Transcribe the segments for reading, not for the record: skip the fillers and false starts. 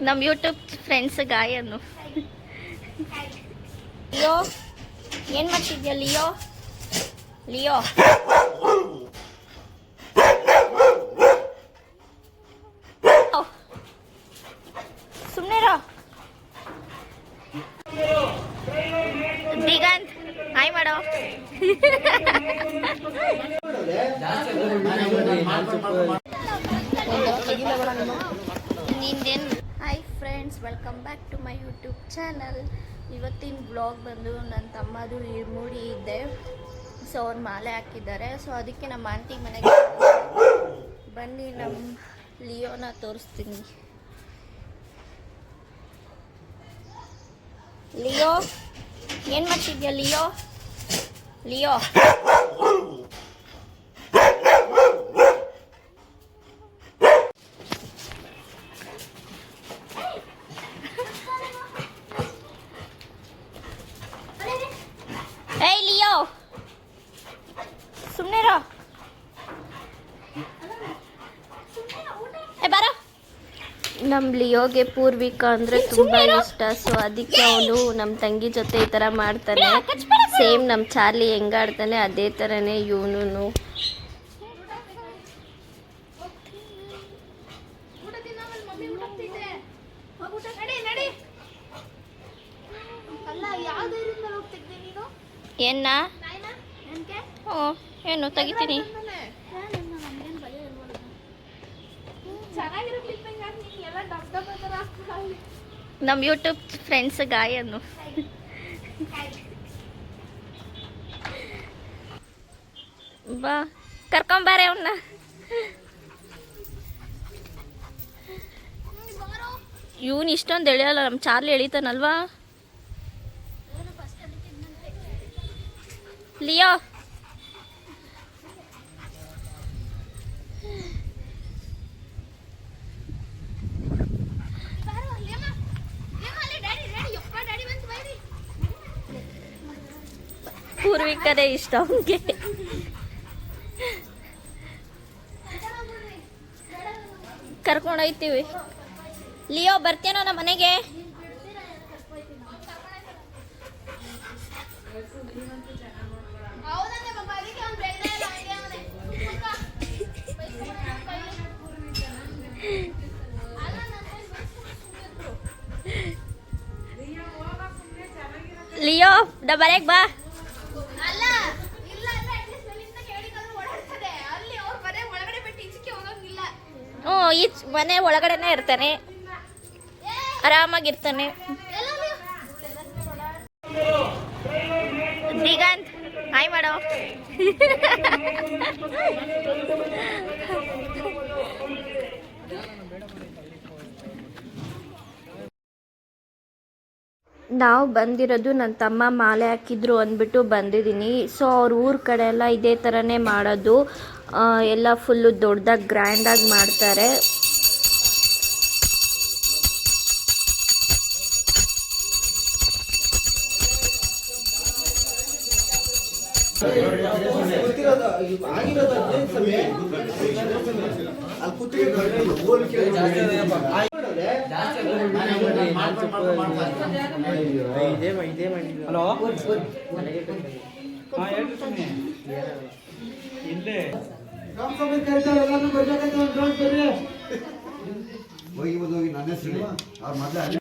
ನಮ್ಮ YouTube friends ಗಾಯನು Leo ಏನು ಮಾಡ್ತಿದ್ಯಾ ಲಿಯೋ ಲಿಯೋ ಸುಮ್ಮನೆ ದಿಗಂತ್ ಹಾಯ್ ಮಾಡೋ ನಿಂದೇನು hi friends, welcome back to my YouTube channel. ಇವತ್ತಿನ ಬ್ಲಾಗ್ ಬಂದು ನನ್ನ ತಮ್ಮದು ಮೂಡಿ ಇದ್ದೆ. ಸೊ ಅವ್ರು ಮಾಲೆ ಹಾಕಿದ್ದಾರೆ. ಸೊ ಅದಕ್ಕೆ ನಮ್ಮ ಆಂಟಿ ಮನೆಗೆ ಬನ್ನಿ ನಮ್ಮ ಲಿಯೋನ ತೋರಿಸ್ತೀನಿ. ಲಿಯೋ ಏನು ಮಾಡ್ತಿದ್ಯಾ ಲಿಯೋ ಲಿಯೋ ಏಯ್ ಲಿಯೋ ಸುಮ್ಮನೆ ರೋ ಬರೋ. ನಮ್ಮ ಲಿಯೋಗೆ ಪೂರ್ವಿಕಾ ಅಂದರೆ ತುಂಬ ಇಷ್ಟ. ಸೊ ಅದಕ್ಕೆ ಅವನು ನಮ್ಮ ತಂಗಿ ಜೊತೆ ಈ ಥರ ಮಾಡ್ತಾನೆ. ಸೇಮ್ ನಮ್ಮ ಚಾರ್ಲಿ ಹೆಂಗಾಡ್ತಾನೆ ಅದೇ ಥರನೇ ಇವನು. ಏನ ಏನು ತೆಗಿತೀನಿ. ನಮ್ಮ ಯೂಟ್ಯೂಬ್ ಫ್ರೆಂಡ್ಸ್ ಗಾಯನು ಬಾ ಕರ್ಕೊಂಬಾರೆ ಅವನ್ನ. ಇವನು ಇಷ್ಟೊಂದು ಎಳೆಯಲ್ಲ, ನಮ್ಮ ಚಾರ್ಲಿ ಎಳಿತಾನಲ್ವಾ. ಲಿಯೋ ಪೂರ್ವಿಕನೇ ಇಷ್ಟ ಅವನಿಗೆ. ಕರ್ಕೊಂಡೋಯ್ತೀವಿ. ಲಿಯೋ ಬರ್ತೇನೋ ನಮ್ಮ ಮನೆಗೆ. ಲಿಯೋ ಮನೆಗೆ ಬಾ. ಈಚ್ ಮನೆ ಒಳಗಡೆನೆ ಇರ್ತಾನೆ, ಆರಾಮಾಗಿರ್ತಾನೆ. ದಿಗಂತ್ ಹಾಯ್ ಮಾಡೋ. ನಾವು ಬಂದಿರೋದು ನನ್ನ ತಮ್ಮ ಮಾಲೆ ಹಾಕಿದ್ರು ಅಂದ್ಬಿಟ್ಟು ಬಂದಿದ್ದೀನಿ. ಸೊ ಅವ್ರ ಊರ ಕಡೆ ಎಲ್ಲ ಇದೇ ಥರನೇ ಮಾಡೋದು. ಎಲ್ಲ ಫುಲ್ಲು ದೊಡ್ಡದಾಗಿ ಗ್ರ್ಯಾಂಡಾಗಿ ಮಾಡ್ತಾರೆ. ಹಲೋ ಇಲ್ಲೇ ಹೋಗಿ ನನ್ನ ಹೆಸರು ಅವ್ರ ಮೊದಲ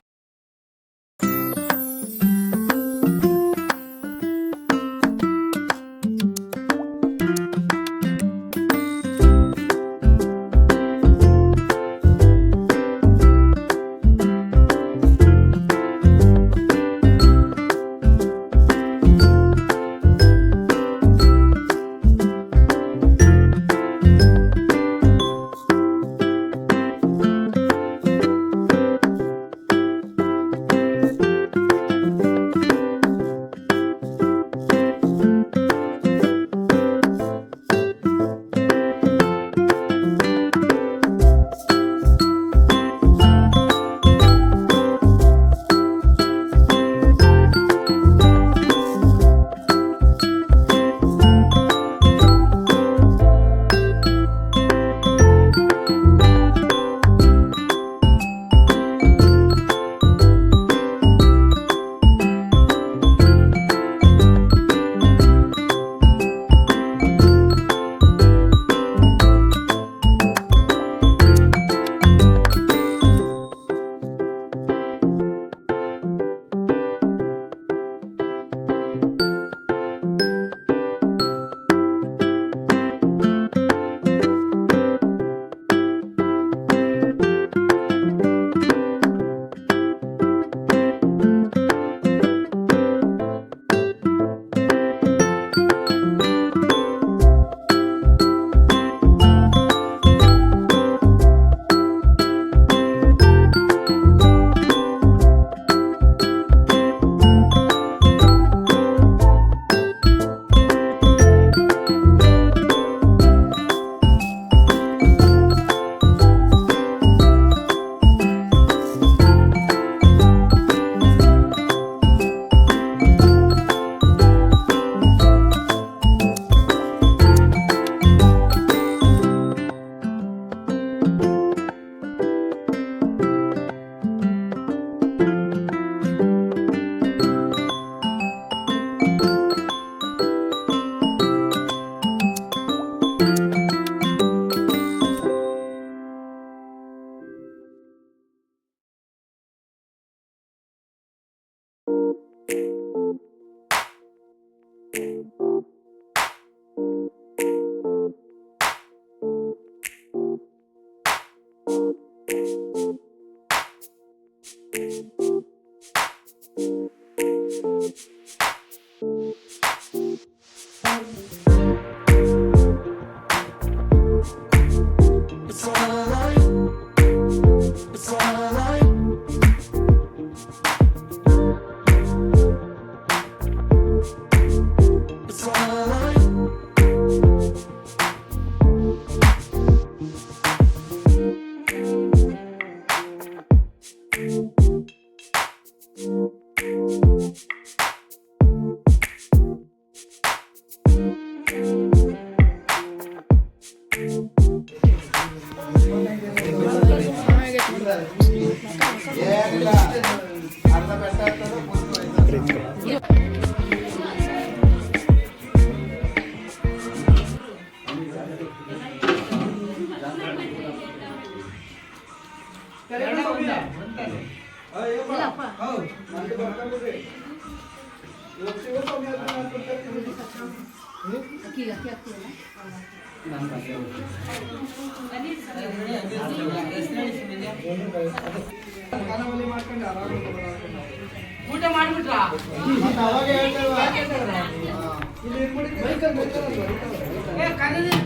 ಊಟ ಮಾಡ್ಬಿಟ್ರಾ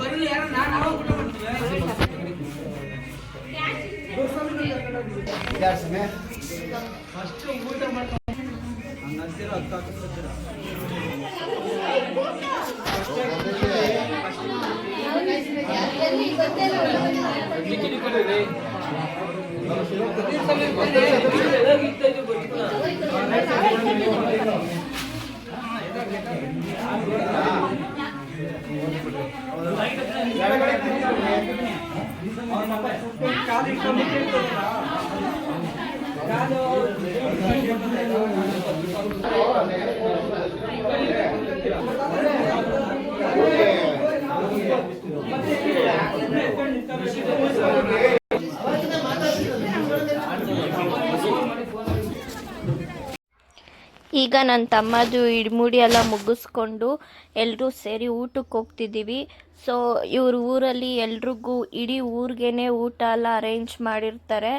ಬರಲಿ ಯಾರು ನಾನು ಊಟ ಮಾಡ್ತೀವಿ ಫಸ್ಟ್ ಊಟ ಮಾಡ್ಕೊಂಡು ಈಗ ನನ್ನ ತಮ್ಮದು ಇಡ್ಮುಡಿ ಎಲ್ಲ ಮುಗಿಸ್ಕೊಂಡು ಎಲ್ಲರೂ ಸೇರಿ ಊಟಕ್ಕೆ ಹೋಗ್ತಿದ್ದೀವಿ. ಸೊ ಇವ್ರ ಊರಲ್ಲಿ ಎಲ್ರಿಗೂ ಇಡೀ ಊರಿಗೇ ಊಟ ಎಲ್ಲ ಅರೇಂಜ್ ಮಾಡಿರ್ತಾರೆ.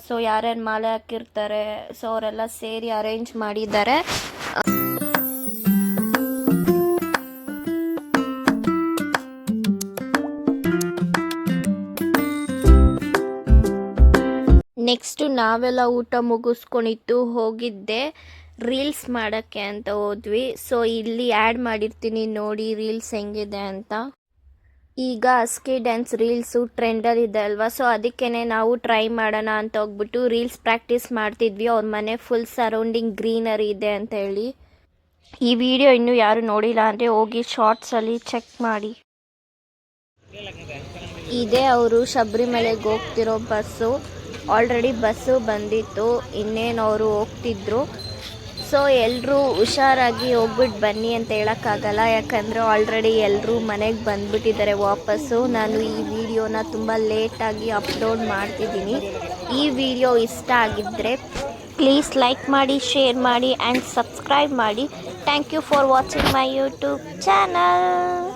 ಸೊ ಯಾರ್ಯಾರು ಮಾಲೆ ಹಾಕಿರ್ತಾರೆ ಸೊ ಅವರೆಲ್ಲ ಸೇರಿ ಅರೇಂಜ್ ಮಾಡಿದ್ದಾರೆ. ನೆಕ್ಸ್ಟು ನಾವೆಲ್ಲ ಊಟ ಮುಗಿಸ್ಕೊಂಡಿತ್ತು ಹೋಗಿದ್ದೆ ರೀಲ್ಸ್ ಮಾಡೋಕ್ಕೆ ಅಂತ ಹೋದ್ವಿ. ಸೊ ಇಲ್ಲಿ ಆ್ಯಡ್ ಮಾಡಿರ್ತೀನಿ ನೋಡಿ ರೀಲ್ಸ್ ಹೆಂಗಿದೆ ಅಂತ. ಈಗ ಅಸ್ಕಿ ಡ್ಯಾನ್ಸ್ ರೀಲ್ಸು ಟ್ರೆಂಡಲ್ಲಿದೆ ಅಲ್ವಾ, ಸೊ ಅದಕ್ಕೇ ನಾವು ಟ್ರೈ ಮಾಡೋಣ ಅಂತ ಹೋಗ್ಬಿಟ್ಟು ರೀಲ್ಸ್ ಪ್ರಾಕ್ಟೀಸ್ ಮಾಡ್ತಿದ್ವಿ. ಅವ್ರ ಮನೆ ಫುಲ್ ಸರೌಂಡಿಂಗ್ ಗ್ರೀನರಿ ಇದೆ ಅಂತ ಹೇಳಿ. ಈ ವಿಡಿಯೋ ಇನ್ನೂ ಯಾರು ನೋಡಿಲ್ಲ ಅಂದರೆ ಹೋಗಿ ಶಾರ್ಟ್ಸಲ್ಲಿ ಚೆಕ್ ಮಾಡಿ. ಇದೇ ಅವರು ಶಬರಿಮಲೆಗೆ ಹೋಗ್ತಿರೋ ಬಸ್ಸು. ಆಲ್ರೆಡಿ ಬಸ್ಸು ಬಂದಿತ್ತು, ಇನ್ನೇನು ಅವರು ಹೋಗ್ತಿದ್ರು. ಸೊ ಎಲ್ಲರೂ ಹುಷಾರಾಗಿ ಹೋಗ್ಬಿಟ್ಟು ಬನ್ನಿ ಅಂತ ಹೇಳೋಕ್ಕಾಗಲ್ಲ, ಯಾಕಂದರೆ ಆಲ್ರೆಡಿ ಎಲ್ಲರೂ ಮನೆಗೆ ಬಂದುಬಿಟ್ಟಿದ್ದಾರೆ ವಾಪಸ್ಸು. ನಾನು ಈ ವಿಡಿಯೋನ ತುಂಬ ಲೇಟಾಗಿ ಅಪ್ಲೋಡ್ ಮಾಡ್ತಿದ್ದೀನಿ. ಈ ವಿಡಿಯೋ ಇಷ್ಟ ಆಗಿದ್ದರೆ ಪ್ಲೀಸ್ ಲೈಕ್ ಮಾಡಿ, ಶೇರ್ ಮಾಡಿ ಆ್ಯಂಡ್ ಸಬ್ಸ್ಕ್ರೈಬ್ ಮಾಡಿ. Thank you for watching my YouTube channel.